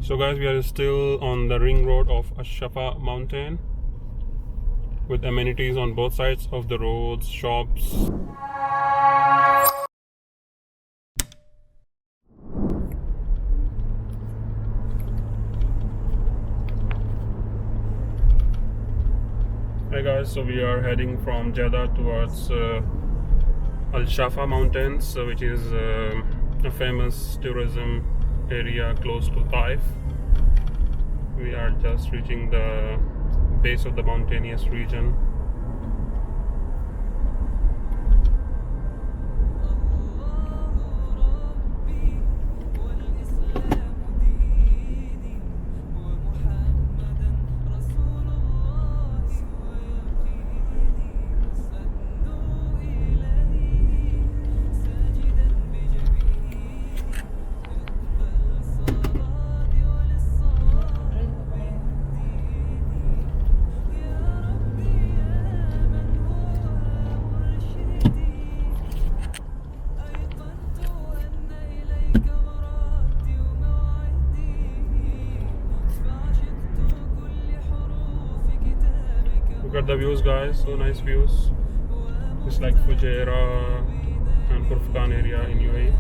So guys, we are still on the ring road of Shafa mountain with amenities on both sides of the roads, shops. Hey guys, so we are heading from Jeddah towards Al Shafa mountains, which is a famous tourism area close to Taif. We are just reaching the base of the mountainous region. Look at the views guys, so nice views. It's like Fujairah and Khurfkan area in UAE.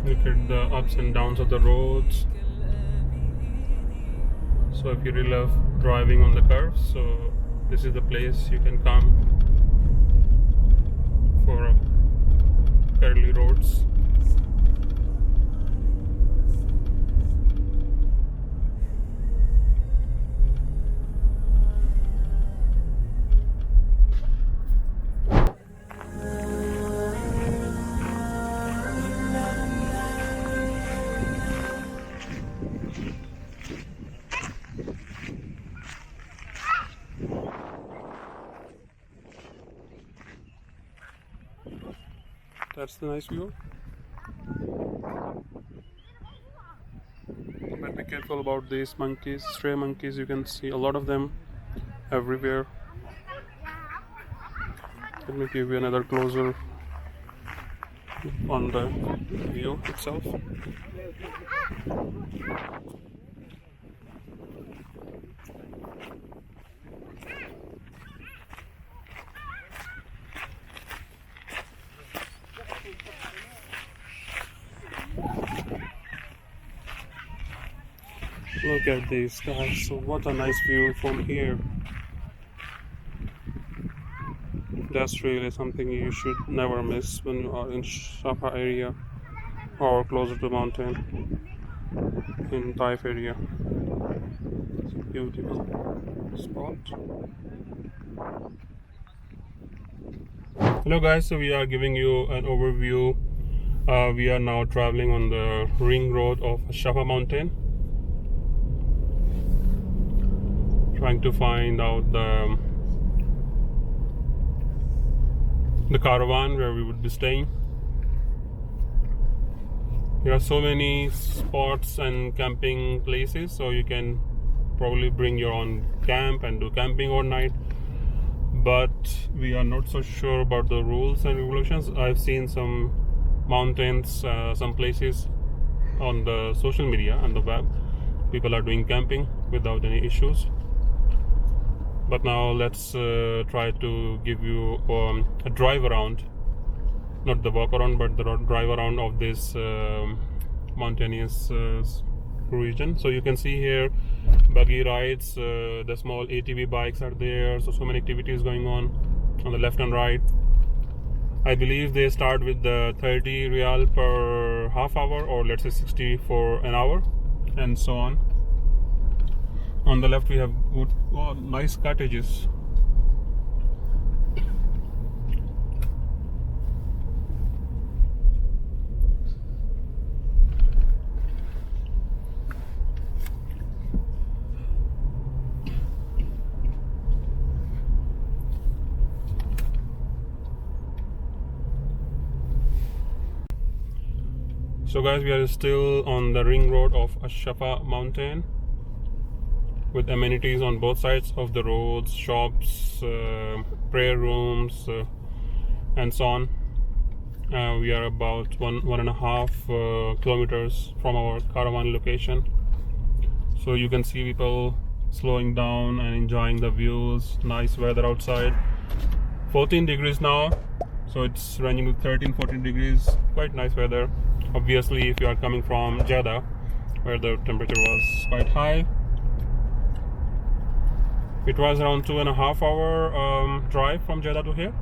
Look at the ups and downs of the roads. So if you really love driving on the curves, so this is the place you can come for curly roads. That's the nice view. But be careful about these monkeys, stray monkeys. You can see a lot of them everywhere. Let me give you another closer on the view itself. Look at these guys, so what a nice view from here. That's really something you should never miss when you are in Shafa area or closer to mountain in Taif area. It's a beautiful spot. Hello guys, so we are giving you an overview. We are now traveling on the ring road of Shafa mountain, trying to find out the caravan where we would be staying. There are so many spots and camping places, so you can probably bring your own camp and do camping overnight, but we are not so sure about the rules and regulations. I've seen some mountains, some places on the social media and the web, people are doing camping without any issues. But now let's try to give you a drive around, not the walk around, but the drive around of this mountainous region. So you can see here buggy rides, the small ATV bikes are there, so many activities going on the left and right. I believe they start with the 30 riyal per half hour, or let's say 60 for an hour, and so on. On the left we have good, nice cottages. So guys, we are still on the ring road of Shafa mountain with amenities on both sides of the roads, shops, prayer rooms, and so on. We are about one and a half kilometers from our Caravan location. So you can see people slowing down and enjoying the views. Nice weather outside. 14 degrees now, so it's ranging to 13-14 degrees. Quite nice weather. Obviously, if you are coming from Jeddah, where the temperature was quite high. It was around 2.5 hour drive from Jeddah to here.